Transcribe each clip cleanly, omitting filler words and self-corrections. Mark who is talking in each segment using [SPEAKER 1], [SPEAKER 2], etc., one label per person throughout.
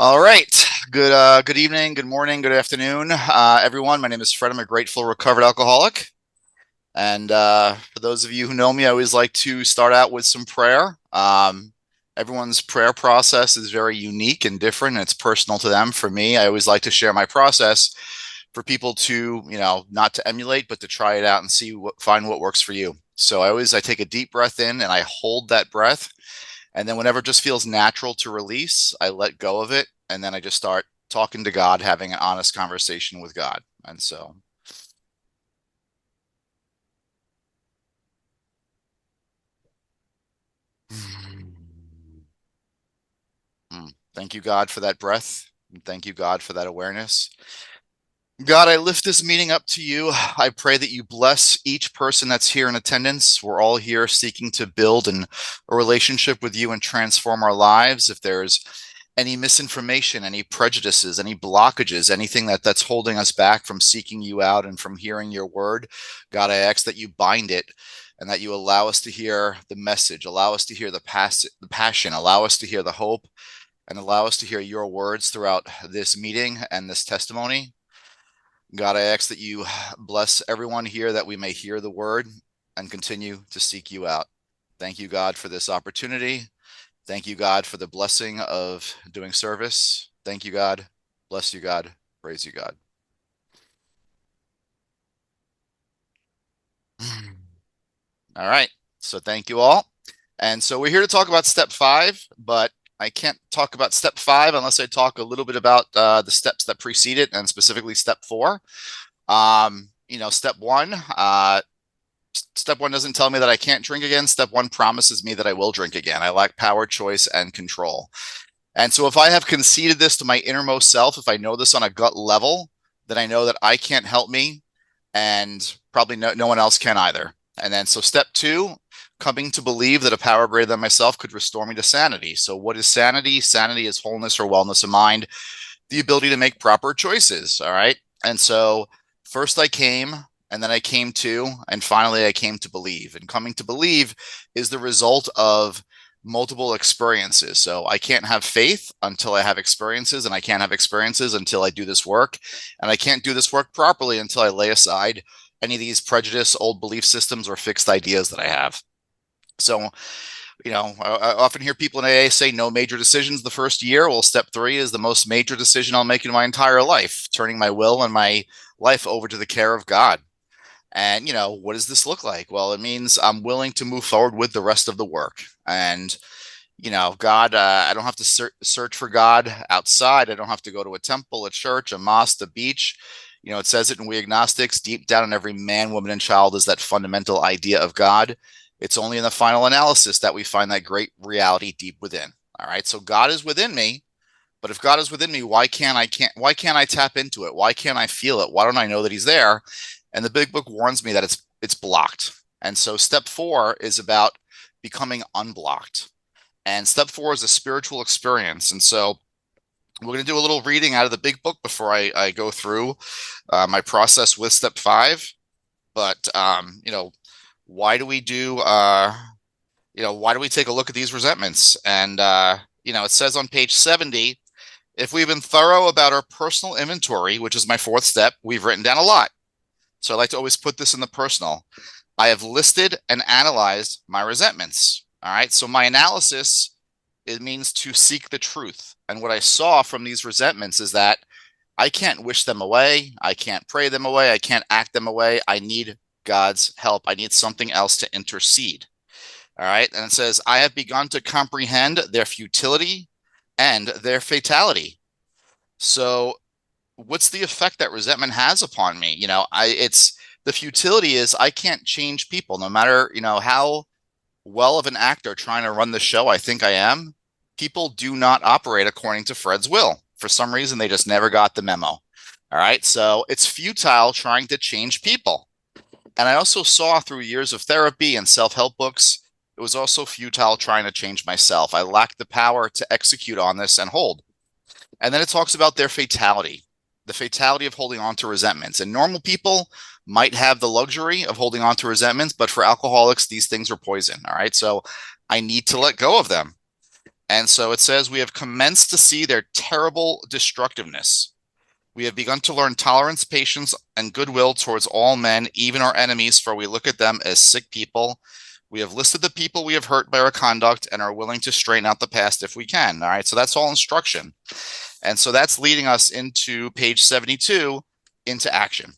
[SPEAKER 1] All right. Good evening, good morning, good afternoon, everyone. My name is Fred. I'm a grateful recovered alcoholic. And for those of you who know me, I always like to start out with some prayer. Everyone's prayer process is very unique and different, and it's personal to them. For me, I always like to share my process for people to, not to emulate, but to try it out and find what works for you. So I take a deep breath in and I hold that breath. And then whenever it just feels natural to release, I let go of it. And then I just start talking to God, having an honest conversation with God. And so, thank you, God, for that breath. And thank you, God, for that awareness. God, I lift this meeting up to you. I pray that you bless each person that's here in attendance. We're all here seeking to build a relationship with you and transform our lives. If there's any misinformation, any prejudices, any blockages, anything that's holding us back from seeking you out and from hearing your word, God, I ask that you bind it and that you allow us to hear the message, allow us to hear the passion, allow us to hear the hope, and allow us to hear your words throughout this meeting and this testimony. God, I ask that you bless everyone here that we may hear the word and continue to seek you out. Thank you, God, for this opportunity. Thank you, God, for the blessing of doing service. Thank you, God. Bless you, God. Praise you, God. All right. So thank you all. And so we're here to talk about step 5, but I can't talk about step 5 unless I talk a little bit about the steps that precede it, and specifically step 4. Step 1, step 1 doesn't tell me that I can't drink again. Step 1 promises me that I will drink again. I lack power, choice, and control. And so if I have conceded this to my innermost self, if I know this on a gut level, then I know that I can't help me, and probably no one else can either. And then so step 2, coming to believe that a power greater than myself could restore me to sanity. So what is sanity? Sanity is wholeness or wellness of mind, the ability to make proper choices. All right. And so first I came, and then I came to, and finally I came to believe. And coming to believe is the result of multiple experiences. So I can't have faith until I have experiences, and I can't have experiences until I do this work. And I can't do this work properly until I lay aside any of these prejudice, old belief systems, or fixed ideas that I have. So, I often hear people in AA say no major decisions the first year. Well, step 3 is the most major decision I'll make in my entire life, turning my will and my life over to the care of God. And, what does this look like? Well, it means I'm willing to move forward with the rest of the work. And, God, I don't have to search for God outside. I don't have to go to a temple, a church, a mosque, a beach. It says it in We Agnostics, deep down in every man, woman, and child is that fundamental idea of God. It's only in the final analysis that we find that great reality deep within. All right. So God is within me, but if God is within me, why can't I tap into it? Why can't I feel it? Why don't I know that he's there? And the big book warns me that it's blocked. And so step 4 is about becoming unblocked. And step 4 is a spiritual experience. And so we're going to do a little reading out of the big book before I go through my process with step 5. But why do we do why do we take a look at these resentments? And it says on page 70, if we've been thorough about our personal inventory, which is my 4th step, we've written down a lot. So I like to always put this in the personal. I have listed and analyzed my resentments. All right. So my analysis, it means to seek the truth. And what I saw from these resentments is that I can't wish them away. I can't pray them away. I can't act them away. I need God's help. I need something else to intercede. All right. And it says, I have begun to comprehend their futility and their fatality. So what's the effect that resentment has upon me? It's the futility is I can't change people no matter, how well of an actor trying to run the show I think I am. People do not operate according to Fred's will. For some reason, they just never got the memo. All right. So it's futile trying to change people. And I also saw through years of therapy and self-help books, it was also futile trying to change myself. I lacked the power to execute on this and hold. And then it talks about their fatality, the fatality of holding on to resentments. And normal people might have the luxury of holding on to resentments, but for alcoholics, these things are poison. All right. So I need to let go of them. And so it says, we have commenced to see their terrible destructiveness. We have begun to learn tolerance, patience, and goodwill towards all men, even our enemies, for we look at them as sick people. We have listed the people we have hurt by our conduct and are willing to straighten out the past if we can. All right, so that's all instruction. And so that's leading us into page 72, into action.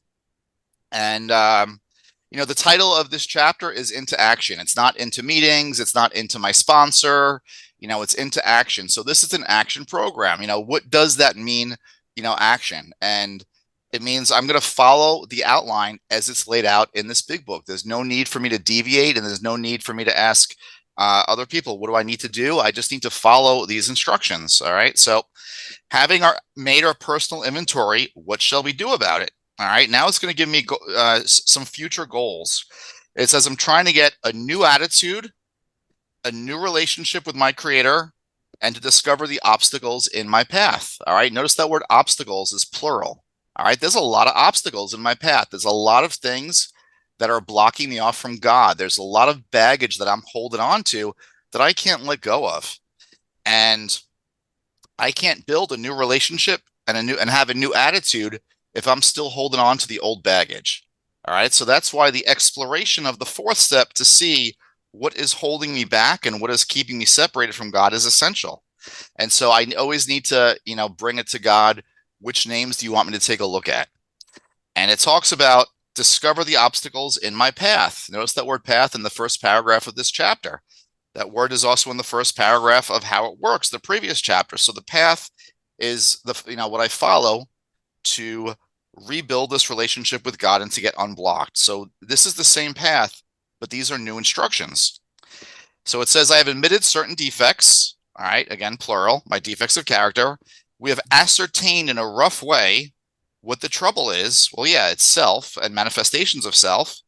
[SPEAKER 1] And, the title of this chapter is Into Action. It's not into meetings. It's not into my sponsor. It's into action. So this is an action program. What does that mean? Action. And it means I'm going to follow the outline as it's laid out in this big book. There's no need for me to deviate, and there's no need for me to ask other people, what do I need to do? I just need to follow these instructions. All right. So having made our personal inventory, what shall we do about it? All right. Now it's going to give me some future goals. It says I'm trying to get a new attitude, a new relationship with my creator, and to discover the obstacles in my path. All right. Notice that word obstacles is plural. All right. There's a lot of obstacles in my path. There's a lot of things that are blocking me off from God. There's a lot of baggage that I'm holding on to that I can't let go of. And I can't build a new relationship and have a new attitude if I'm still holding on to the old baggage. All right. So that's why the exploration of the fourth step to see what is holding me back and what is keeping me separated from God is essential. And so I always need to, bring it to God. Which names do you want me to take a look at? And it talks about discover the obstacles in my path. Notice that word path in the first paragraph of this chapter. That word is also in the first paragraph of how it works, the previous chapter. So the path is what I follow to rebuild this relationship with God and to get unblocked. So this is the same path, but these are new instructions. So it says, I have admitted certain defects. All right, again, plural, my defects of character. We have ascertained in a rough way what the trouble is. Well, yeah, it's self and manifestations of self.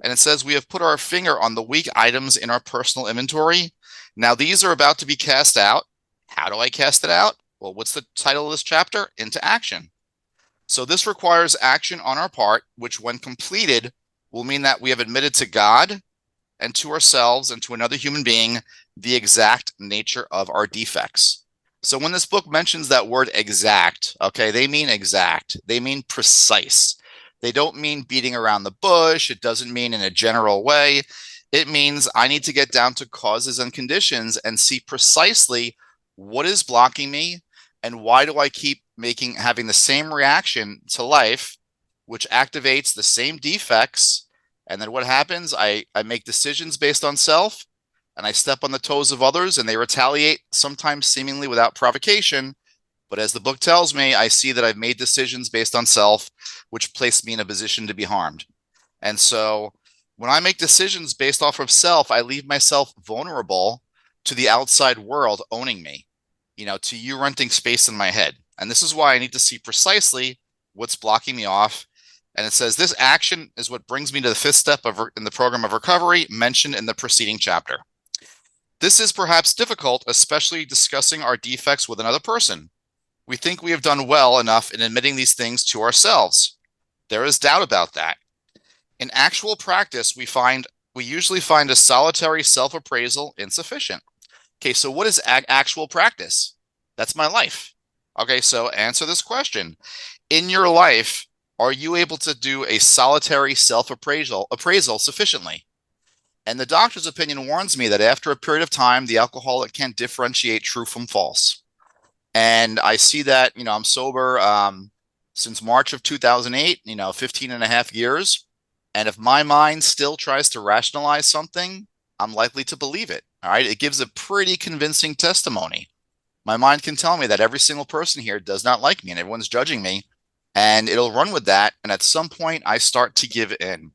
[SPEAKER 1] And it says we have put our finger on the weak items in our personal inventory. Now these are about to be cast out. How do I cast it out? Well, what's the title of this chapter? Into action. So this requires action on our part, which when completed will mean that we have admitted to God and to ourselves and to another human being the exact nature of our defects. So when this book mentions that word exact, okay, they mean exact. They mean precise. They don't mean beating around the bush. It doesn't mean in a general way. It means I need to get down to causes and conditions and see precisely what is blocking me and why do I keep having the same reaction to life, which activates the same defects. And then what happens? I make decisions based on self, and I step on the toes of others, and they retaliate, sometimes seemingly without provocation. But as the book tells me, I see that I've made decisions based on self, which place me in a position to be harmed. And so when I make decisions based off of self, I leave myself vulnerable to the outside world owning me, to you renting space in my head. And this is why I need to see precisely what's blocking me off. And it says this action is what brings me to the fifth step in the program of recovery mentioned in the preceding chapter. This is perhaps difficult, especially discussing our defects with another person. We think we have done well enough in admitting these things to ourselves. There is doubt about that. In actual practice, we usually find a solitary self-appraisal insufficient. Okay, so what is actual practice? That's my life. Okay, so answer this question. In your life, are you able to do a solitary self-appraisal sufficiently? And the doctor's opinion warns me that after a period of time, the alcoholic can't differentiate true from false. And I see that, I'm sober since March of 2008, 15 and a half years. And if my mind still tries to rationalize something, I'm likely to believe it. All right. It gives a pretty convincing testimony. My mind can tell me that every single person here does not like me and everyone's judging me. And it'll run with that. And at some point, I start to give in.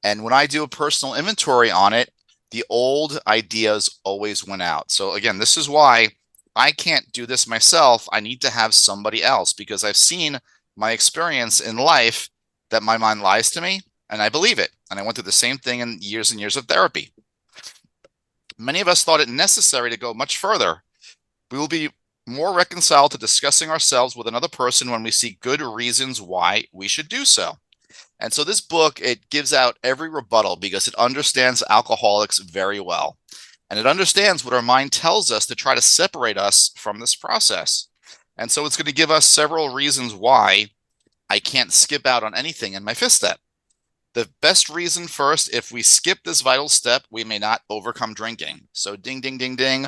[SPEAKER 1] And when I do a personal inventory on it, the old ideas always win out. So again, this is why I can't do this myself. I need to have somebody else because I've seen my experience in life that my mind lies to me and I believe it. And I went through the same thing in years and years of therapy. Many of us thought it necessary to go much further. We will be more reconciled to discussing ourselves with another person when we see good reasons why we should do so. And so this book, it gives out every rebuttal because it understands alcoholics very well. And it understands what our mind tells us to try to separate us from this process. And so it's going to give us several reasons why I can't skip out on anything in my fifth step. The best reason first, if we skip this vital step, we may not overcome drinking. So ding, ding, ding, ding.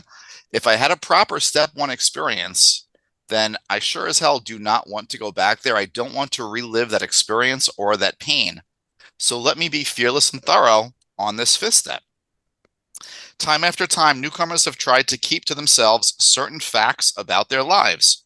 [SPEAKER 1] If I had a proper step one experience, then I sure as hell do not want to go back there. I don't want to relive that experience or that pain. So let me be fearless and thorough on this fifth step. Time after time, newcomers have tried to keep to themselves certain facts about their lives.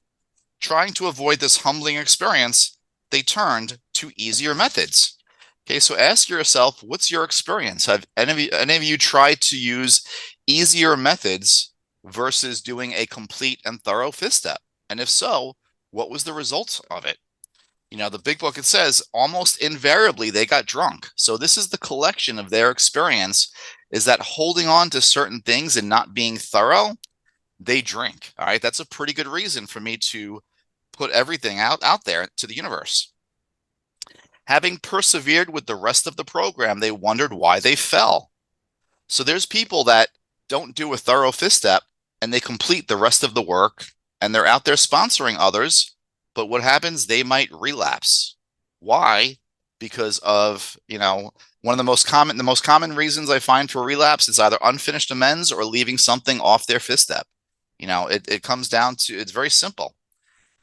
[SPEAKER 1] Trying to avoid this humbling experience, they turned to easier methods. Okay, so ask yourself, what's your experience? Have any of you tried to use easier methods versus doing a complete and thorough fifth step? And if so, what was the result of it? You know, the big book, it says almost invariably they got drunk. So this is the collection of their experience, is that holding on to certain things and not being thorough, they drink. All right, that's a pretty good reason for me to put everything out there to the universe. Having persevered with the rest of the program, they wondered why they fell. So there's people that don't do a thorough fifth step and they complete the rest of the work and they're out there sponsoring others. But what happens? They might relapse. Why? Because of, one of the most common reasons I find for relapse is either unfinished amends or leaving something off their fifth step. It comes down to, it's very simple.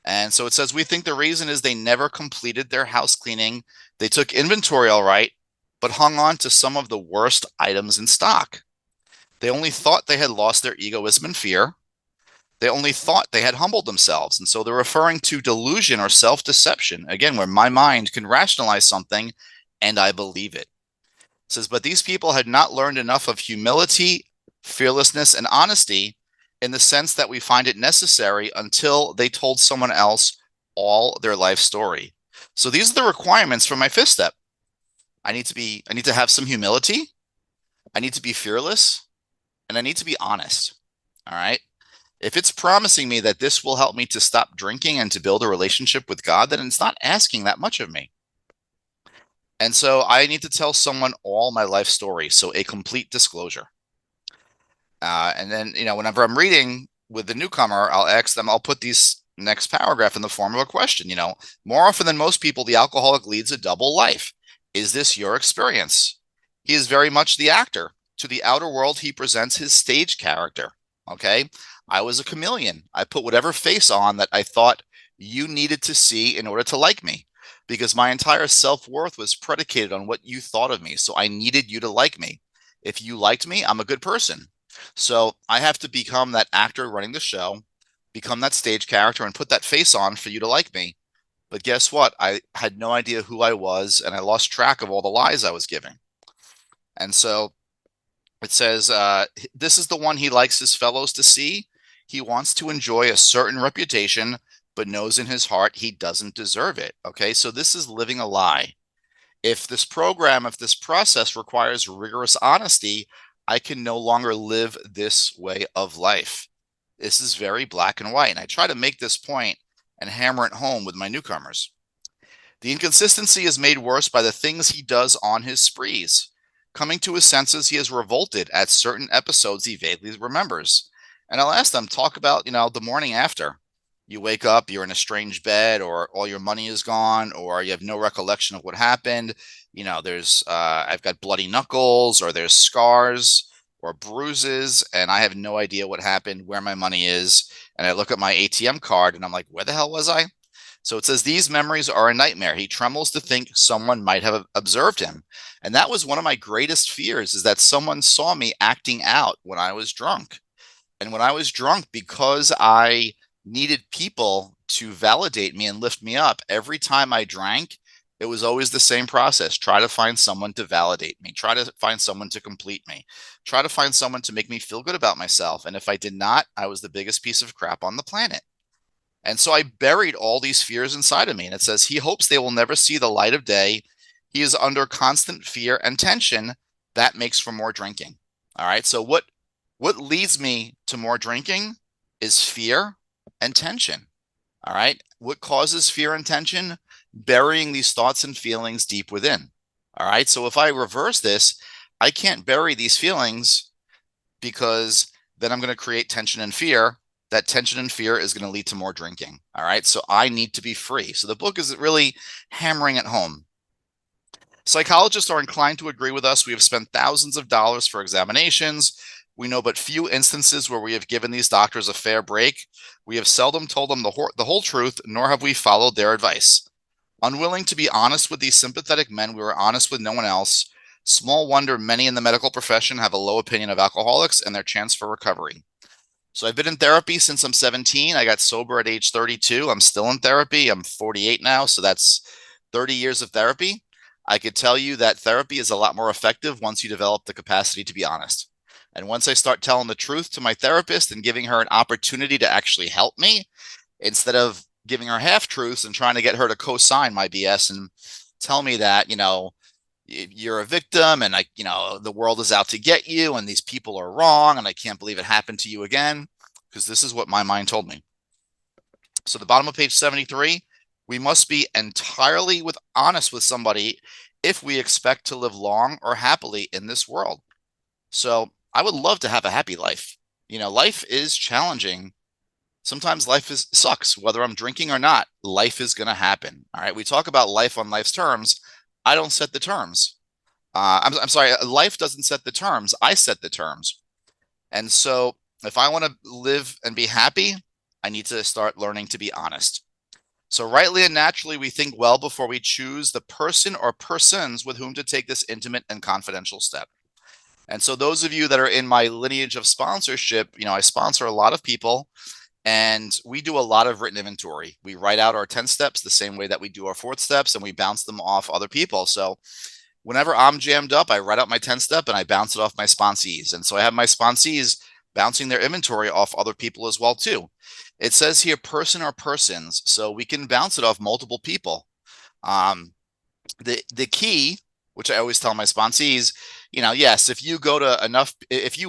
[SPEAKER 1] And so it says, we think the reason is they never completed their house cleaning. They took inventory all right, but hung on to some of the worst items in stock. They only thought they had lost their egoism and fear. They only thought they had humbled themselves. And so they're referring to delusion or self-deception, again, where my mind can rationalize something and I believe it. It says, but these people had not learned enough of humility, fearlessness, and honesty in the sense that we find it necessary until they told someone else all their life story. So these are the requirements for my fifth step. I need to have some humility. I need to be fearless, and I need to be honest. All right. If it's promising me that this will help me to stop drinking and to build a relationship with God, then it's not asking that much of me. And so I need to tell someone all my life story. So a complete disclosure. And then, whenever I'm reading with the newcomer, I'll ask them, I'll put these next paragraph in the form of a question. More often than most people, the alcoholic leads a double life. Is this your experience? He is very much the actor. To the outer world, he presents his stage character. Okay. I was a chameleon. I put whatever face on that I thought you needed to see in order to like me, because my entire self-worth was predicated on what you thought of me. So I needed you to like me. If you liked me, I'm a good person. So I have to become that actor running the show, become that stage character, and put that face on for you to like me. But guess what? I had no idea who I was, and I lost track of all the lies I was giving. And so it says, this is the one he likes his fellows to see. He wants to enjoy a certain reputation, but knows in his heart he doesn't deserve it. Okay, so this is living a lie. If this process requires rigorous honesty, I can no longer live this way of life. This is very black and white. And I try to make this point and hammer it home with my newcomers. The inconsistency is made worse by the things he does on his sprees. Coming to his senses, he is revolted at certain episodes he vaguely remembers. And I'll ask them, talk about, the morning after. You wake up, you're in a strange bed, or all your money is gone, or you have no recollection of what happened. There's, I've got bloody knuckles, or there's scars or bruises, and I have no idea what happened, where my money is. And I look at my ATM card and I'm like, where the hell was I? So it says these memories are a nightmare. He trembles to think someone might have observed him. And that was one of my greatest fears, is that someone saw me acting out when I was drunk. And when I was drunk, because I needed people to validate me and lift me up, every time I drank, it was always the same process. Try to find someone to validate me. Try to find someone to complete me. Try to find someone to make me feel good about myself. And if I did not, I was the biggest piece of crap on the planet. And so I buried all these fears inside of me. And it says, he hopes they will never see the light of day. He is under constant fear and tension. That makes for more drinking. All right. So what leads me to more drinking is fear and tension. All right. What causes fear and tension? Burying these thoughts and feelings deep within. All right. So if I reverse this, I can't bury these feelings because then I'm going to create tension and fear. That tension and fear is going to lead to more drinking. All right. So I need to be free. So the book is really hammering it home. Psychologists are inclined to agree with us. We have spent thousands of dollars for examinations. We know but few instances where we have given these doctors a fair break. We have seldom told them the whole truth, nor have we followed their advice. Unwilling to be honest with these sympathetic men, we were honest with no one else. Small wonder many in the medical profession have a low opinion of alcoholics and their chance for recovery. So I've been in therapy since I'm 17. I got sober at age 32. I'm still in therapy. I'm 48 now, so that's 30 years of therapy. I could tell you that therapy is a lot more effective once you develop the capacity to be honest. And once I start telling the truth to my therapist and giving her an opportunity to actually help me, instead of giving her half truths and trying to get her to co-sign my BS and tell me that, you're a victim and the world is out to get you and these people are wrong and I can't believe it happened to you again, because this is what my mind told me. So the bottom of page 73, we must be entirely honest with somebody if we expect to live long or happily in this world. So I would love to have a happy life. Life is challenging. Sometimes life sucks, whether I'm drinking or not. Life is going to happen. All right. We talk about life on life's terms. I don't set the terms. I'm sorry. Life doesn't set the terms. I set the terms. And so if I want to live and be happy, I need to start learning to be honest. So rightly and naturally, we think well before we choose the person or persons with whom to take this intimate and confidential step. And so those of you that are in my lineage of sponsorship, I sponsor a lot of people. And we do a lot of written inventory. We write out our 10 steps the same way that we do our 4th steps, and we bounce them off other people. So whenever I'm jammed up, I write out my 10 step and I bounce it off my sponsees. And so I have my sponsees bouncing their inventory off other people as well too. It says here person or persons, so we can bounce it off multiple people. The key, which I always tell my sponsees, yes, if you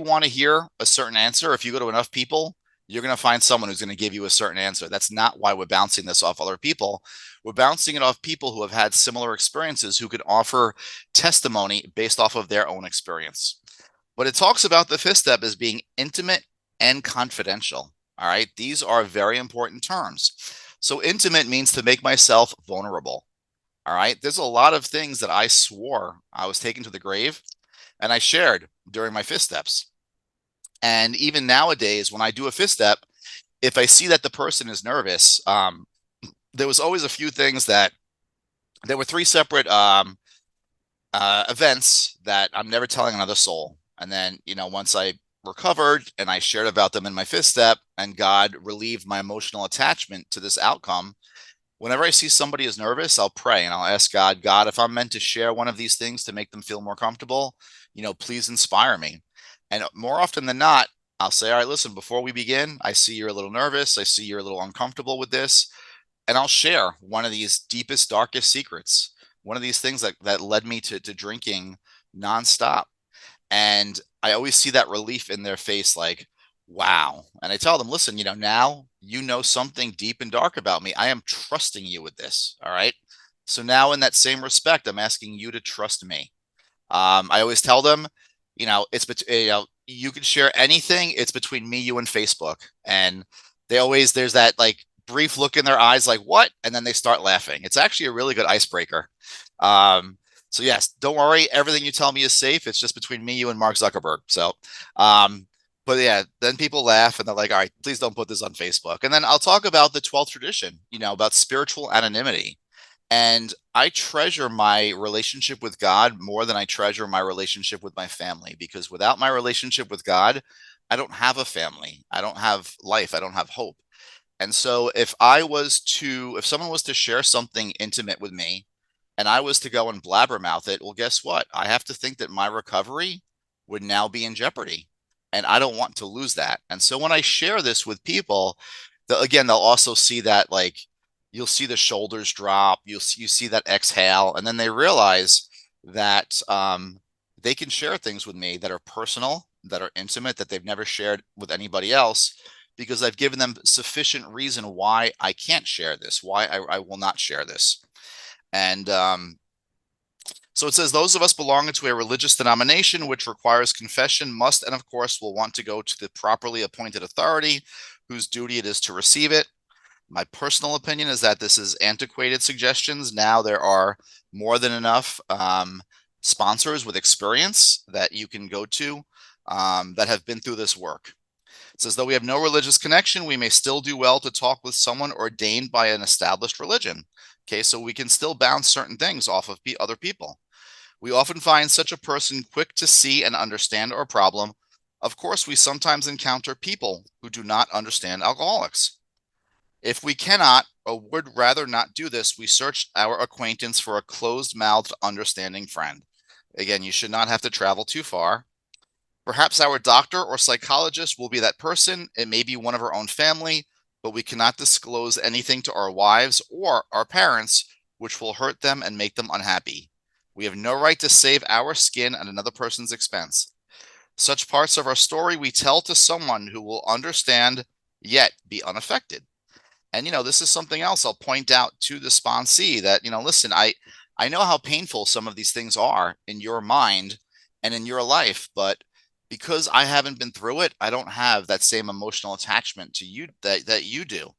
[SPEAKER 1] want to hear a certain answer, if you go to enough people, you're going to find someone who's going to give you a certain answer. That's not why we're bouncing this off other people. We're bouncing it off people who have had similar experiences, who could offer testimony based off of their own experience. But it talks about the 5th step as being intimate and confidential. All right. These are very important terms. So intimate means to make myself vulnerable. All right. There's a lot of things that I swore I was taking to the grave and I shared during my 5th steps. And even nowadays, when I do a 5th step, if I see that the person is nervous, there was always a few things that there were 3 separate events that I'm never telling another soul. And then, once I recovered and I shared about them in my 5th step and God relieved my emotional attachment to this outcome, whenever I see somebody is nervous, I'll pray and I'll ask God, if I'm meant to share one of these things to make them feel more comfortable, please inspire me. And more often than not, I'll say, all right, listen, before we begin, I see you're a little nervous. I see you're a little uncomfortable with this. And I'll share one of these deepest, darkest secrets, one of these things that led me to drinking nonstop. And I always see that relief in their face, like, wow. And I tell them, listen, now you know something deep and dark about me. I am trusting you with this. All right. So now in that same respect, I'm asking you to trust me. I always tell them, you can share anything. It's between me, you, and Facebook. And there's that like brief look in their eyes, like, what? And then they start laughing. It's actually a really good icebreaker. So yes, don't worry. Everything you tell me is safe. It's just between me, you, and Mark Zuckerberg. So, but yeah, then people laugh and they're like, all right, please don't put this on Facebook. And then I'll talk about the 12th tradition, about spiritual anonymity. And I treasure my relationship with God more than I treasure my relationship with my family, because without my relationship with God, I don't have a family. I don't have life. I don't have hope. And so if someone was to share something intimate with me and I was to go and blabbermouth it, well, guess what? I have to think that my recovery would now be in jeopardy. And I don't want to lose that. And so when I share this with people, again, they'll also see that, like, you'll see the shoulders drop, you see that exhale, and then they realize that they can share things with me that are personal, that are intimate, that they've never shared with anybody else, because I've given them sufficient reason why I can't share this, why I will not share this. And So it says those of us belonging to a religious denomination which requires confession must and of course will want to go to the properly appointed authority whose duty it is to receive it. My personal opinion is that this is antiquated suggestions. Now there are more than enough sponsors with experience that you can go to that have been through this work. It says, though we have no religious connection, we may still do well to talk with someone ordained by an established religion. Okay, so we can still bounce certain things off of other people. We often find such a person quick to see and understand our problem. Of course, we sometimes encounter people who do not understand alcoholics. If we cannot or would rather not do this, we search our acquaintance for a closed-mouthed, understanding friend. Again, you should not have to travel too far. Perhaps our doctor or psychologist will be that person. It may be one of our own family, but we cannot disclose anything to our wives or our parents, which will hurt them and make them unhappy. We have no right to save our skin at another person's expense. Such parts of our story we tell to someone who will understand yet be unaffected. And this is something else I'll point out to the sponsee that, listen, I know how painful some of these things are in your mind and in your life, but because I haven't been through it, I don't have that same emotional attachment to you that you do.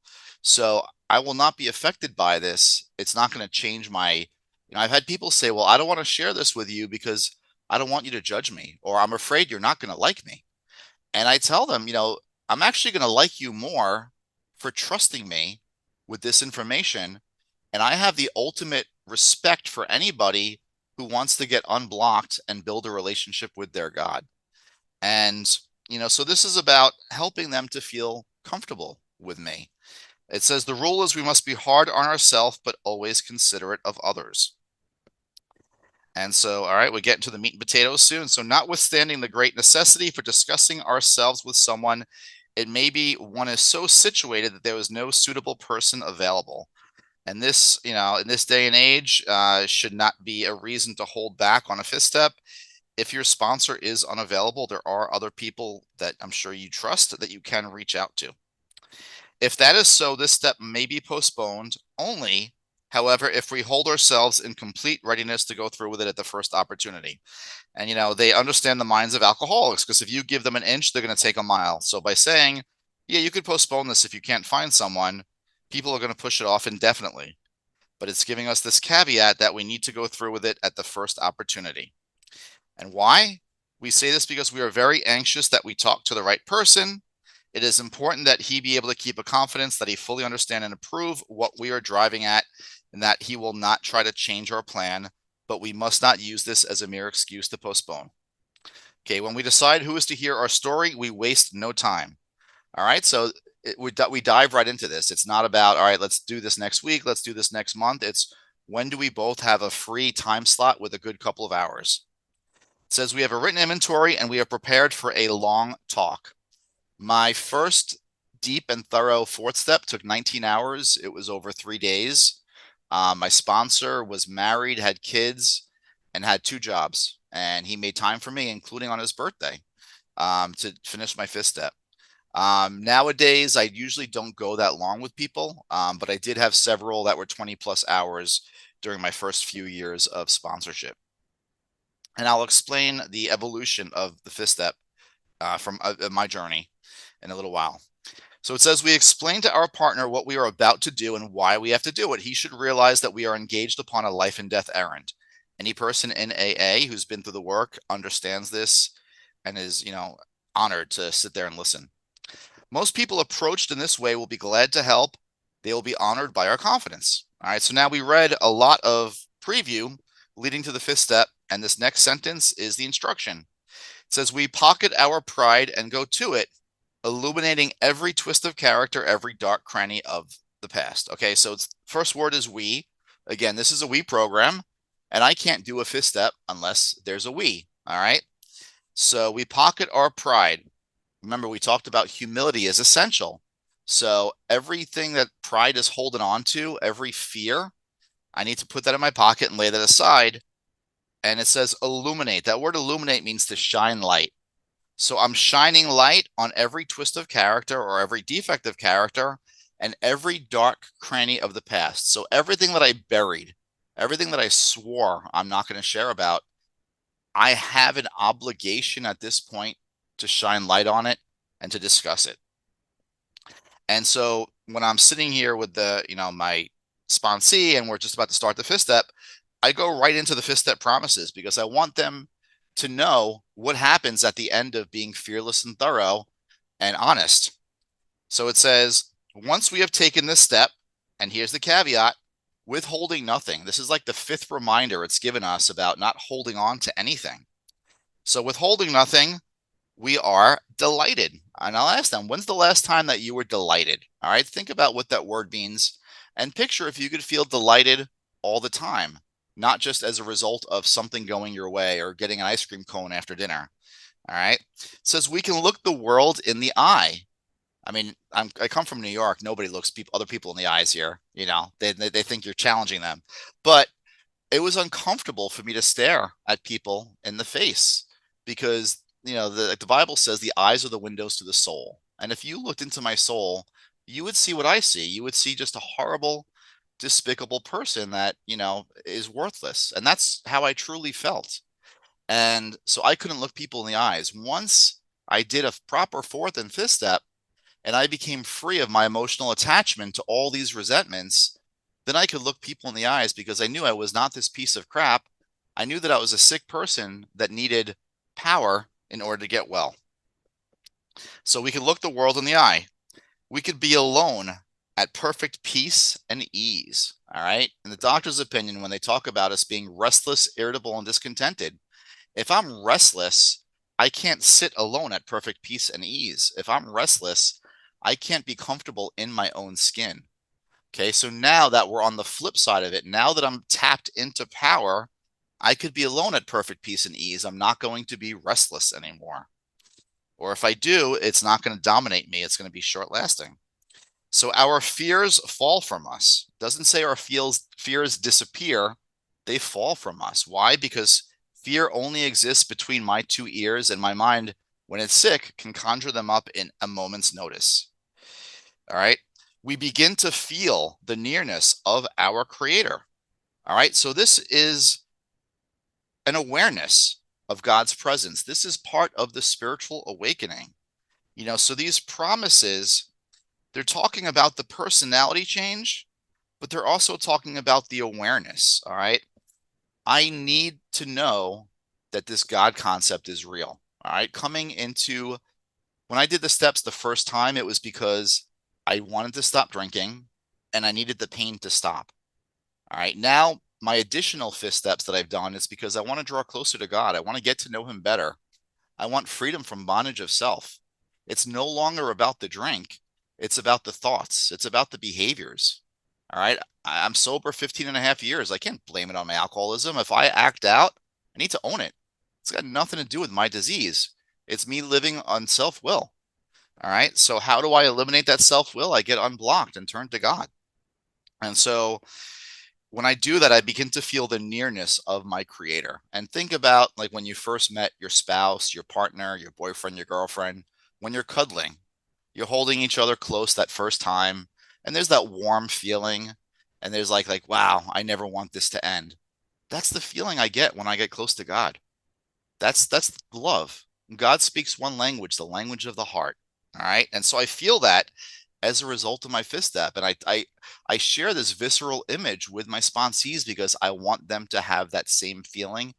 [SPEAKER 1] So I will not be affected by this. It's not going to change my, I've had people say, well, I don't want to share this with you because I don't want you to judge me, or I'm afraid you're not going to like me. And I tell them, I'm actually going to like you more for trusting me with this information. And I have the ultimate respect for anybody who wants to get unblocked and build a relationship with their God. And, so this is about helping them to feel comfortable with me. It says the rule is we must be hard on ourselves, but always considerate of others. And so, all right, we get into the meat and potatoes soon. So notwithstanding the great necessity for discussing ourselves with someone, it may be one is so situated that there is no suitable person available. And this, in this day and age, should not be a reason to hold back on a fifth step. If your sponsor is unavailable, there are other people that I'm sure you trust that you can reach out to. If that is so, this step may be postponed only, however, if we hold ourselves in complete readiness to go through with it at the first opportunity. And, they understand the minds of alcoholics because if you give them an inch, they're going to take a mile. So by saying, yeah, you could postpone this if you can't find someone, people are going to push it off indefinitely. But it's giving us this caveat that we need to go through with it at the first opportunity. And why? We say this because we are very anxious that we talk to the right person. It is important that he be able to keep a confidence that he fully understand and approve what we are driving at, and that he will not try to change our plan, but we must not use this as a mere excuse to postpone. Okay, when we decide who is to hear our story, we waste no time. All right, so we dive right into this. It's not about, all right, let's do this next week, let's do this next month. It's when do we both have a free time slot with a good couple of hours? It says we have a written inventory and we are prepared for a long talk. My first deep and thorough fourth step took 19 hours. It was over 3 days. My sponsor was married, had kids, and had 2 jobs. And he made time for me, including on his birthday, to finish my fifth step. Nowadays, I usually don't go that long with people, but I did have several that were 20 plus hours during my first few years of sponsorship. And I'll explain the evolution of the fifth step from my journey in a little while. So it says we explain to our partner what we are about to do and why we have to do it. He should realize that we are engaged upon a life and death errand. Any person in AA who's been through the work understands this and is, honored to sit there and listen. Most people approached in this way will be glad to help. They will be honored by our confidence. All right, so now we read a lot of preview leading to the fifth step, and this next sentence is the instruction. It says we pocket our pride and go to it, illuminating every twist of character, every dark cranny of the past. Okay, so it's first word is we. Again, this is a we program, and I can't do a fifth step unless there's a we. All right, so we pocket our pride. Remember, we talked about humility is essential. So everything that pride is holding on to, every fear, I need to put that in my pocket and lay that aside. And it says illuminate. That word illuminate means to shine light. So I'm shining light on every twist of character or every defect of character and every dark cranny of the past. So everything that I buried, everything that I swore I'm not going to share about, I have an obligation at this point to shine light on it and to discuss it. And so when I'm sitting here with my sponsee and we're just about to start the fifth step, I go right into the fifth step promises because I want them to know what happens at the end of being fearless and thorough and honest. So it says, once we have taken this step, and here's the caveat, withholding nothing. This is like the fifth reminder it's given us about not holding on to anything. So withholding nothing, we are delighted. And I'll ask them, when's the last time that you were delighted? All right, think about what that word means and picture if you could feel delighted all the time, not just as a result of something going your way or getting an ice cream cone after dinner. All right, it says we can look the world in the eye. I mean, I come from New York. Nobody looks other people in the eyes here. They think you're challenging them, but it was uncomfortable for me to stare at people in the face because the Bible says the eyes are the windows to the soul. And if you looked into my soul, you would see what I see. You would see just a horrible, despicable person that is worthless. And that's how I truly felt. And so I couldn't look people in the eyes. Once I did a proper fourth and fifth step, and I became free of my emotional attachment to all these resentments, then I could look people in the eyes because I knew I was not this piece of crap. I knew that I was a sick person that needed power in order to get well. So we could look the world in the eye. We could be alone at perfect peace and ease. All right. In the doctor's opinion, when they talk about us being restless, irritable, and discontented, if I'm restless, I can't sit alone at perfect peace and ease. If I'm restless, I can't be comfortable in my own skin. Okay, so now that we're on the flip side of it, now that I'm tapped into power, I could be alone at perfect peace and ease. I'm not going to be restless anymore. Or if I do, it's not going to dominate me. It's going to be short lasting. So our fears fall from us. It doesn't say our fears disappear. They fall from us. Why? Because fear only exists between my two ears, and my mind, when it's sick, can conjure them up in a moment's notice. All right. We begin to feel the nearness of our Creator. All right. So this is an awareness of God's presence. This is part of the spiritual awakening. So these promises, they're talking about the personality change, but they're also talking about the awareness. All right. I need to know that this God concept is real. All right. When I did the steps the first time, it was because I wanted to stop drinking and I needed the pain to stop. All right. Now, my additional fifth steps that I've done is because I want to draw closer to God. I want to get to know Him better. I want freedom from bondage of self. It's no longer about the drink. It's about the thoughts. It's about the behaviors. All right. I'm sober 15 and a half years. I can't blame it on my alcoholism. If I act out, I need to own it. It's got nothing to do with my disease. It's me living on self-will. All right. So how do I eliminate that self-will? I get unblocked and turn to God. And so when I do that, I begin to feel the nearness of my Creator. And think about like when you first met your spouse, your partner, your boyfriend, your girlfriend, when you're cuddling, you're holding each other close that first time, and there's that warm feeling, and there's like, wow, I never want this to end. That's the feeling I get when I get close to God. That's love. God speaks one language, the language of the heart. All right. And so I feel that as a result of my fifth step. And I share this visceral image with my sponsees because I want them to have that same feeling.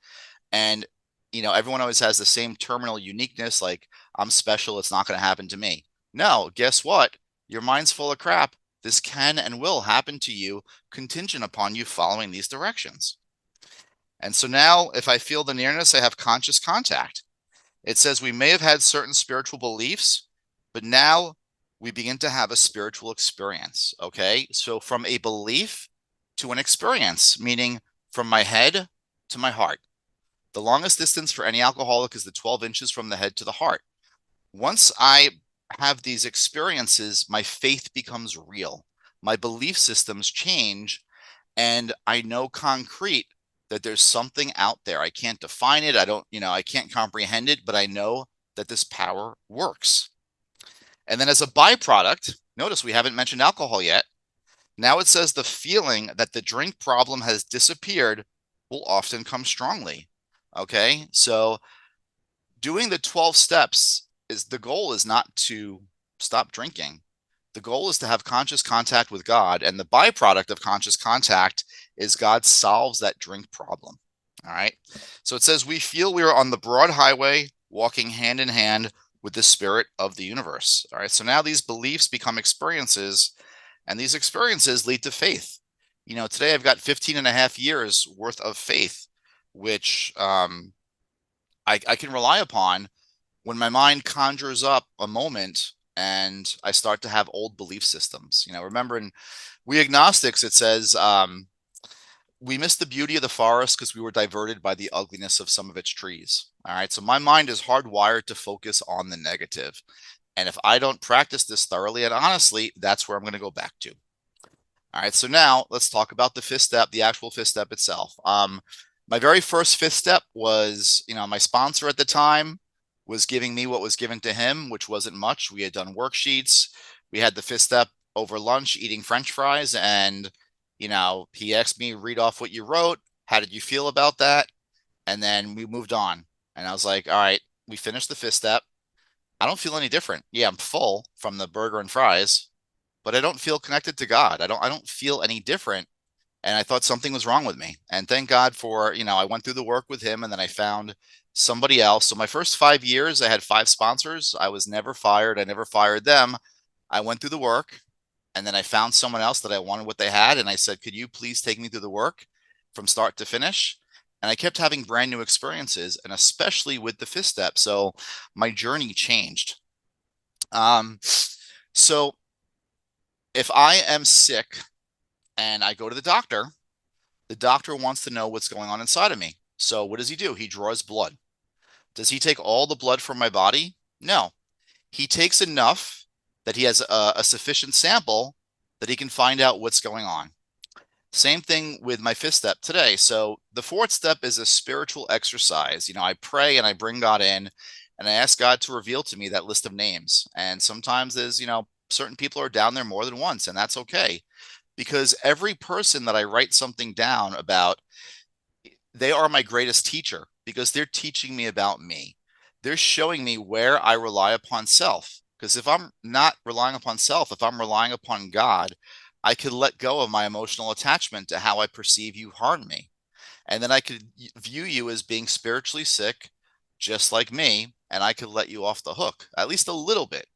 [SPEAKER 1] And everyone always has the same terminal uniqueness, like I'm special, it's not going to happen to me. No, guess what? Your mind's full of crap. This can and will happen to you contingent upon you following these directions. And so now if I feel the nearness, I have conscious contact. It says we may have had certain spiritual beliefs, but now we begin to have a spiritual experience. Okay. So from a belief to an experience, meaning from my head to my heart. The longest distance for any alcoholic is the 12 inches from the head to the heart. Once I have these experiences, my faith becomes real. My belief systems change, and I know concrete that there's something out there. I can't define it. I can't comprehend it, but I know that this power works. And then as a byproduct, notice we haven't mentioned alcohol yet. Now it says the feeling that the drink problem has disappeared will often come strongly. Okay, so doing the 12 steps is the goal is not to stop drinking. The goal is to have conscious contact with God, and the byproduct of conscious contact is God solves that drink problem. All right. So it says we feel we are on the broad highway, walking hand in hand with the spirit of the universe. All right. So now these beliefs become experiences, and these experiences lead to faith. Today I've got 15 and a half years worth of faith, which I can rely upon when my mind conjures up a moment and I start to have old belief systems. Remember in We Agnostics, it says we miss the beauty of the forest because we were diverted by the ugliness of some of its trees. All right. So my mind is hardwired to focus on the negative. And if I don't practice this thoroughly and honestly, that's where I'm going to go back to. All right. So now let's talk about the fifth step, the actual fifth step itself. My very first fifth step was, my sponsor at the time was giving me what was given to him, which wasn't much. We had done worksheets. We had the fifth step over lunch, eating French fries. And, he asked me, read off what you wrote. How did you feel about that? And then we moved on. And I was like, all right, we finished the fifth step. I don't feel any different. Yeah, I'm full from the burger and fries, but I don't feel connected to God. I don't feel any different. And I thought something was wrong with me. And thank God for, I went through the work with him and then I found somebody else. So my first 5 years, I had 5 sponsors. I was never fired. I never fired them. I went through the work and then I found someone else that I wanted what they had. And I said, could you please take me through the work from start to finish? And I kept having brand new experiences, and especially with the fifth step. So my journey changed. Um, so if I am sick and I go to the doctor wants to know what's going on inside of me. So what does he do? He draws blood. Does he take all the blood from my body? No. He takes enough that he has a sufficient sample that he can find out what's going on. Same thing with my fifth step today. So the fourth step is a spiritual exercise. I pray and I bring God in and I ask God to reveal to me that list of names. And sometimes there's, certain people are down there more than once, and that's okay. Because every person that I write something down about, they are my greatest teacher because they're teaching me about me. They're showing me where I rely upon self. Because if I'm not relying upon self, if I'm relying upon God, I could let go of my emotional attachment to how I perceive you harm me. And then I could view you as being spiritually sick, just like me, and I could let you off the hook, at least a little bit.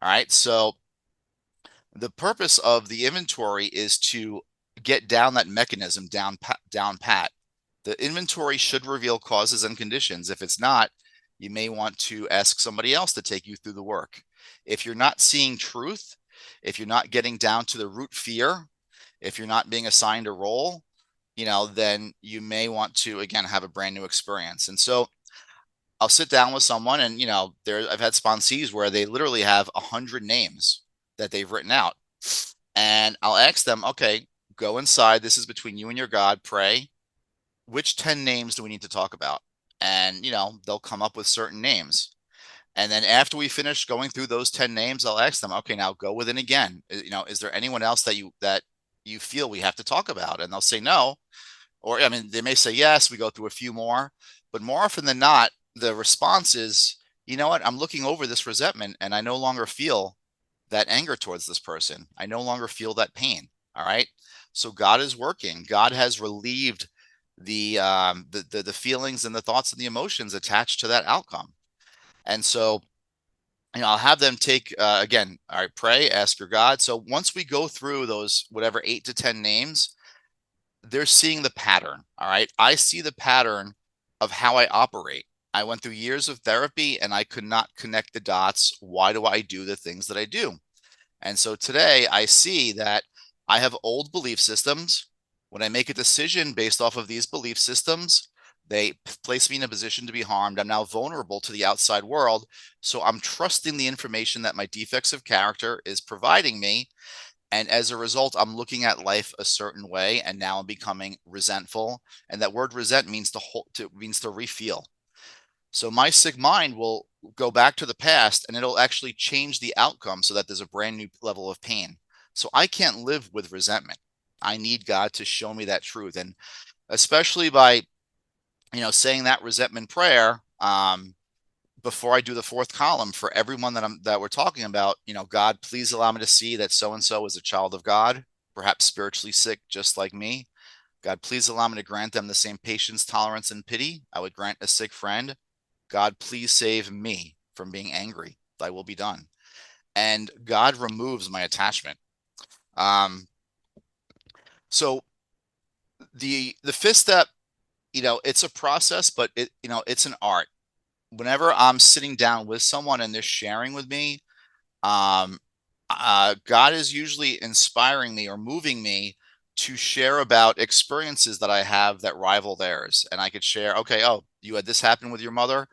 [SPEAKER 1] All right. So the purpose of the inventory is to get down that mechanism down pat. The inventory should reveal causes and conditions. If it's not, you may want to ask somebody else to take you through the work. If you're not seeing truth, if you're not getting down to the root fear, if you're not being assigned a role, then you may want to again have a brand new experience. And so I'll sit down with someone, and I've had sponsees where they literally have 100 names that they've written out, and I'll ask them, okay, go inside. This is between you and your God. Pray. Which 10 names do we need to talk about? And they'll come up with certain names. And then after we finish going through those 10 names, I'll ask them, okay, now go within again. Is there anyone else that you feel we have to talk about? And they'll say no. Or I mean, they may say yes, we go through a few more, but more often than not, the response is, you know what, I'm looking over this resentment and I no longer feel that anger towards this person. I no longer feel that pain. All right. So God is working. God has relieved the feelings and the thoughts and the emotions attached to that outcome. And so, I'll have them take again. All right, pray, ask your God. So once we go through those whatever 8 to 10 names, they're seeing the pattern. All right. I see the pattern of how I operate. I went through years of therapy and I could not connect the dots. Why do I do the things that I do? And so today I see that I have old belief systems. When I make a decision based off of these belief systems, they place me in a position to be harmed. I'm now vulnerable to the outside world. So I'm trusting the information that my defects of character is providing me. And as a result, I'm looking at life a certain way, and now I'm becoming resentful. And that word resent means means to refeel. So my sick mind will go back to the past, and it'll actually change the outcome so that there's a brand new level of pain. So I can't live with resentment. I need God to show me that truth. And especially by, saying that resentment prayer, before I do the fourth column for everyone that we're talking about, God, please allow me to see that so and so is a child of God, perhaps spiritually sick, just like me. God, please allow me to grant them the same patience, tolerance, and pity I would grant a sick friend. God, please save me from being angry. Thy will be done. And God removes my attachment. Um, so the fifth step, it's a process, but it's an art. Whenever I'm sitting down with someone and they're sharing with me, um, God is usually inspiring me or moving me to share about experiences that I have that rival theirs. And I could share, okay, oh, you had this happen with your mother.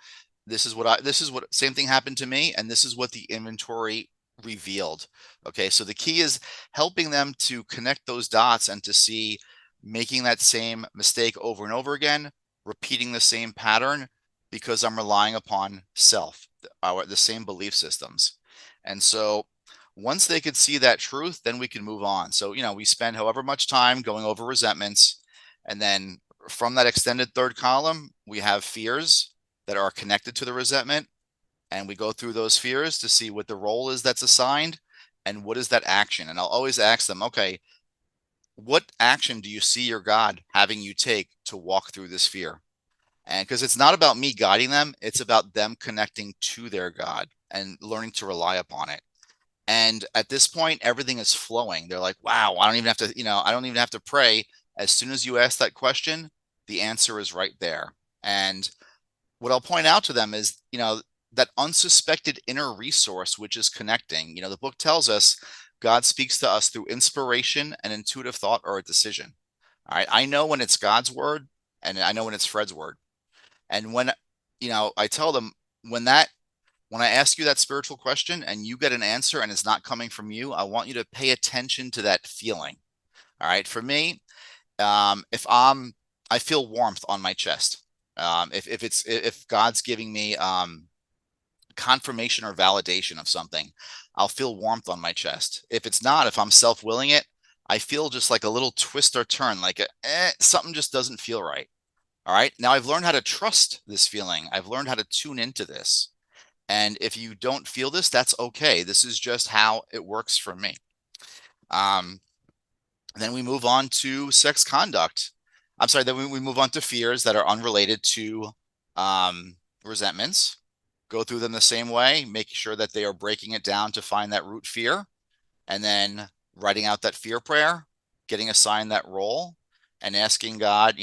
[SPEAKER 1] This is what same thing happened to me. And this is what the inventory revealed. Okay. So the key is helping them to connect those dots and to see making that same mistake over and over again, repeating the same pattern because I'm relying upon self, the same belief systems. And so once they could see that truth, then we can move on. So, we spend however much time going over resentments. And then from that extended third column, we have fears that are connected to the resentment. And we go through those fears to see what the role is that's assigned and what is that action. And I'll always ask them, okay, what action do you see your God having you take to walk through this fear? And because it's not about me guiding them, it's about them connecting to their God and learning to rely upon it. And at this point, everything is flowing. They're like, wow, I don't even have to, I don't even have to pray. As soon as you ask that question, the answer is right there. And what I'll point out to them is, that unsuspected inner resource, which is connecting. The book tells us God speaks to us through inspiration and intuitive thought or a decision. All right. I know when it's God's word and I know when it's Fred's word. And when, I tell them when I ask you that spiritual question and you get an answer and it's not coming from you, I want you to pay attention to that feeling. All right. For me, if I feel warmth on my chest. If God's giving me confirmation or validation of something, I'll feel warmth on my chest. If it's not, if I'm self-willing it, I feel just like a little twist or turn, like something just doesn't feel right. All right. Now I've learned how to trust this feeling. I've learned how to tune into this. And if you don't feel this, that's okay. This is just how it works for me. Then we move on to sex conduct. I'm sorry, then we move on to fears that are unrelated to resentments. Go through them the same way, making sure that they are breaking it down to find that root fear, and then writing out that fear prayer, getting assigned that role, and asking God,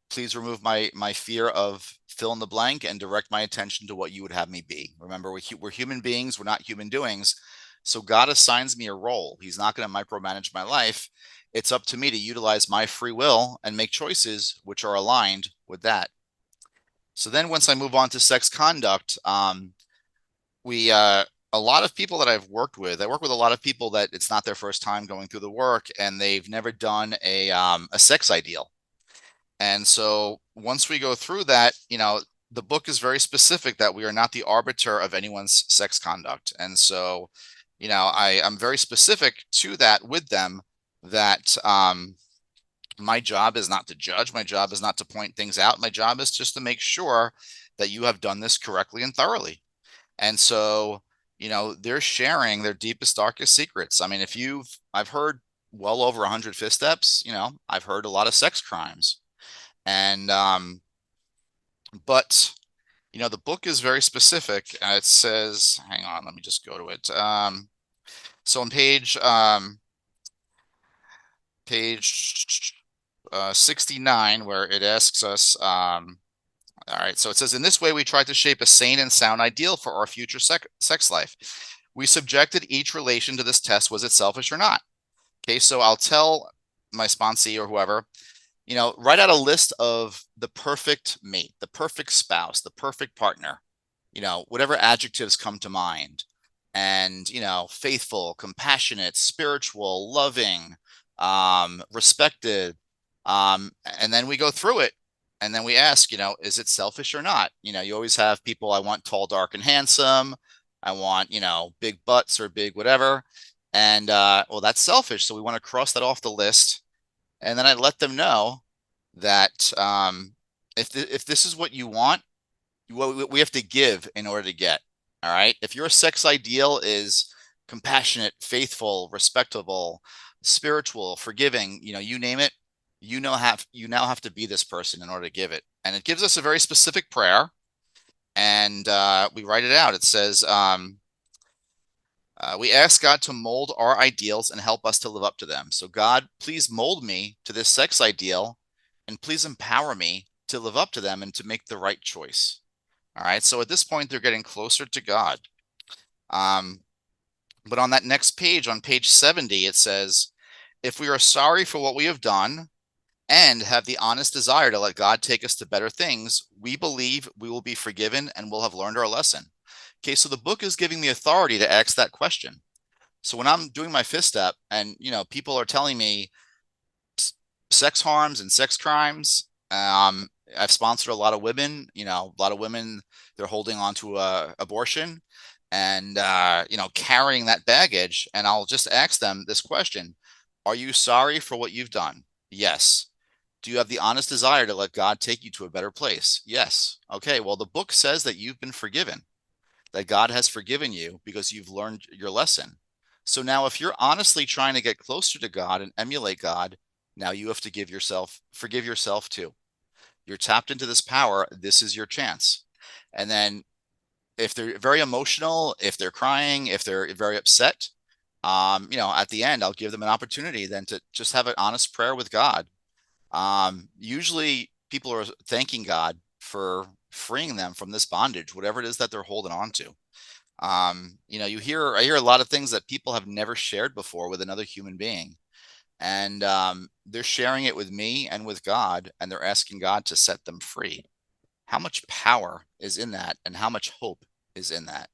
[SPEAKER 1] please remove my fear of fill in the blank and direct my attention to what you would have me be. Remember, we're human beings, we're not human doings. So God assigns me a role. He's not going to micromanage my life. It's up to me to utilize my free will and make choices which are aligned with that. So then once I move on to sex conduct, we a lot of people that I've worked with, I work with a lot of people that it's not their first time going through the work and they've never done a sex ideal. And so once we go through that, the book is very specific that we are not the arbiter of anyone's sex conduct. And so, I'm very specific to that with them that my job is not to judge. My job is not to point things out. My job is just to make sure that you have done this correctly and thoroughly. And so, they're sharing their deepest, darkest secrets. I mean, I've heard well over 100 fifth steps, I've heard a lot of sex crimes. And, but, the book is very specific. It says, hang on, let me just go to it. So on page 69, where it asks us, all right, so it says, in this way, we tried to shape a sane and sound ideal for our future sex life. We subjected each relation to this test. Was it selfish or not? Okay, so I'll tell my sponsee or whoever, write out a list of the perfect mate, the perfect spouse, the perfect partner, whatever adjectives come to mind. And, faithful, compassionate, spiritual, loving, respected. And then we go through it. And then we ask, is it selfish or not? You always have people, I want tall, dark, and handsome. I want, big butts or big whatever. And well, that's selfish. So we want to cross that off the list. And then I let them know that if this is what you want, we have to give in order to get. All right. If your sex ideal is compassionate, faithful, respectable, spiritual, forgiving, you name it, you now have to be this person in order to give it. And it gives us a very specific prayer, and we write it out. It says, we ask God to mold our ideals and help us to live up to them. So God, please mold me to this sex ideal, and please empower me to live up to them and to make the right choice. All right. So at this point, they're getting closer to God. But on that next page, on page 70, it says, if we are sorry for what we have done and have the honest desire to let God take us to better things, we believe we will be forgiven and will have learned our lesson. Okay, so the book is giving me authority to ask that question. So when I'm doing my fifth step and, people are telling me sex harms and sex crimes, I've sponsored a lot of women, they're holding on to abortion and, carrying that baggage. And I'll just ask them this question. Are you sorry for what you've done? Yes. Do you have the honest desire to let God take you to a better place? Yes. Okay. Well, the book says that you've been forgiven, that God has forgiven you because you've learned your lesson. So now, if you're honestly trying to get closer to God and emulate God, now you have to forgive yourself too. You're tapped into this power. This is your chance. And then, if they're very emotional, if they're crying, if they're very upset, at the end, I'll give them an opportunity then to just have an honest prayer with God. Usually people are thanking God for freeing them from this bondage, whatever it is that they're holding on to. I hear a lot of things that people have never shared before with another human being. And they're sharing it with me and with God, and they're asking God to set them free. How much power is in that, and how much hope is in that?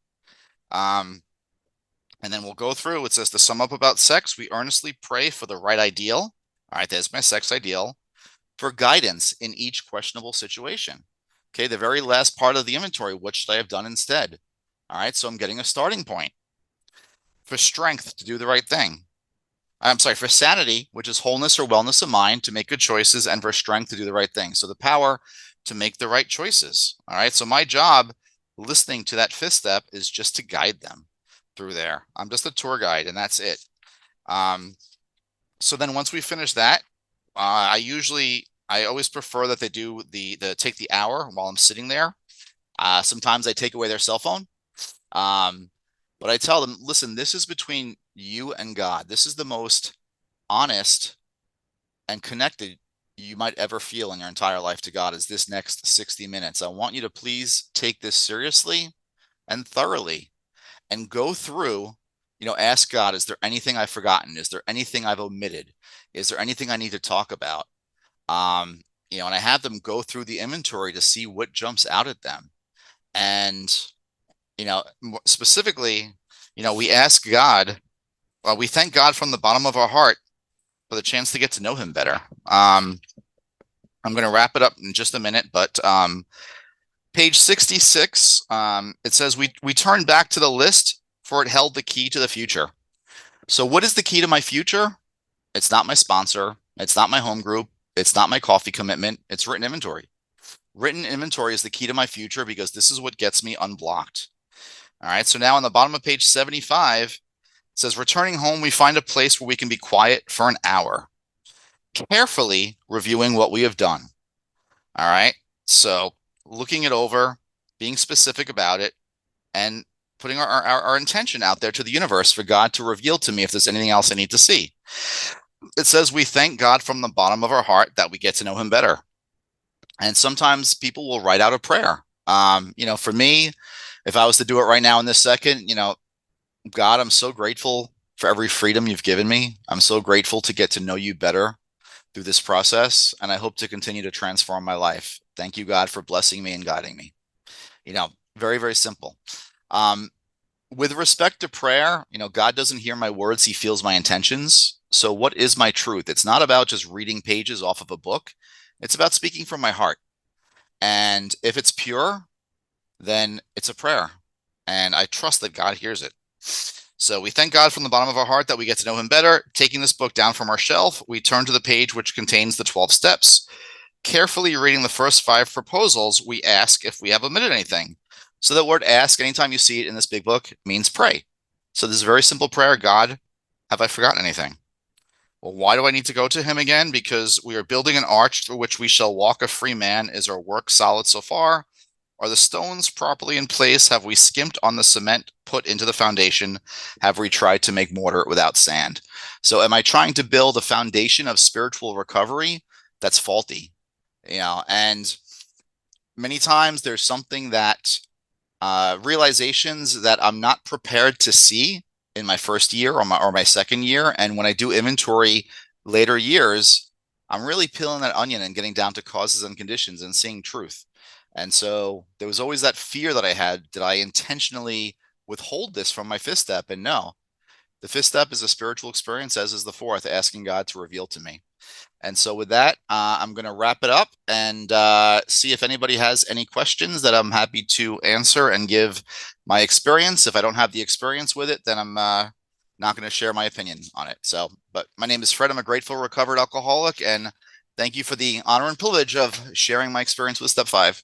[SPEAKER 1] And then we'll go through. It says, to sum up about sex, we earnestly pray for the right ideal. All right, there's my sex ideal. For guidance in each questionable situation. Okay, the very last part of the inventory, what should I have done instead? All right, so I'm getting a starting point. For strength to do the right thing. I'm sorry, for sanity, which is wholeness or wellness of mind to make good choices, and for strength to do the right thing. So the power to make the right choices. All right, so my job listening to that fifth step is just to guide them through there. I'm just a tour guide, and that's it. So then once we finish that, I always prefer that they do take the hour while I'm sitting there. Sometimes I take away their cell phone. But I tell them, listen, this is between you and God. This is the most honest and connected you might ever feel in your entire life to God, is this next 60 minutes. I want you to please take this seriously and thoroughly and go through, ask God, is there anything I've forgotten? Is there anything I've omitted? Is there anything I need to talk about? And I have them go through the inventory to see what jumps out at them. And, specifically, we ask God, we thank God from the bottom of our heart for the chance to get to know him better. I'm going to wrap it up in just a minute, but page 66, it says, we turn back to the list, for it held the key to the future. So what is the key to my future? It's not my sponsor. It's not my home group. It's not my coffee commitment. It's written inventory. Written inventory is the key to my future because this is what gets me unblocked. All right. So now on the bottom of page 75, it says, returning home, we find a place where we can be quiet for an hour, carefully reviewing what we have done. All right. So looking it over, being specific about it, and putting our intention out there to the universe for God to reveal to me if there's anything else I need to see. It says we thank God from the bottom of our heart that we get to know him better. And sometimes people will write out a prayer. For me, if I was to do it right now in this second, God, I'm so grateful for every freedom you've given me. I'm so grateful to get to know you better through this process. And I hope to continue to transform my life. Thank you, God, for blessing me and guiding me. Very, very simple. With respect to prayer, God doesn't hear my words. He feels my intentions. So what is my truth? It's not about just reading pages off of a book. It's about speaking from my heart. And if it's pure, then it's a prayer. And I trust that God hears it. So we thank God from the bottom of our heart that we get to know him better. Taking this book down from our shelf, we turn to the page which contains the 12 steps. Carefully reading the first 5 proposals, we ask if we have omitted anything. So that word ask, anytime you see it in this big book, means pray. So this is a very simple prayer. God, have I forgotten anything? Well, why do I need to go to him again? Because we are building an arch through which we shall walk a free man. Is our work solid so far? Are the stones properly in place? Have we skimped on the cement put into the foundation? Have we tried to make mortar without sand? So am I trying to build a foundation of spiritual recovery that's faulty? And many times there's something that realizations that I'm not prepared to see in my first year or my second year. And when I do inventory later years, I'm really peeling that onion and getting down to causes and conditions and seeing truth. And so there was always that fear that I had. Did I intentionally withhold this from my fifth step? And no, the fifth step is a spiritual experience, as is the fourth, asking God to reveal to me. And so with that, I'm going to wrap it up and see if anybody has any questions that I'm happy to answer and give my experience. If I don't have the experience with it, then I'm not going to share my opinion on it. So, but my name is Fred. I'm a grateful recovered alcoholic, and thank you for the honor and privilege of sharing my experience with Step 5.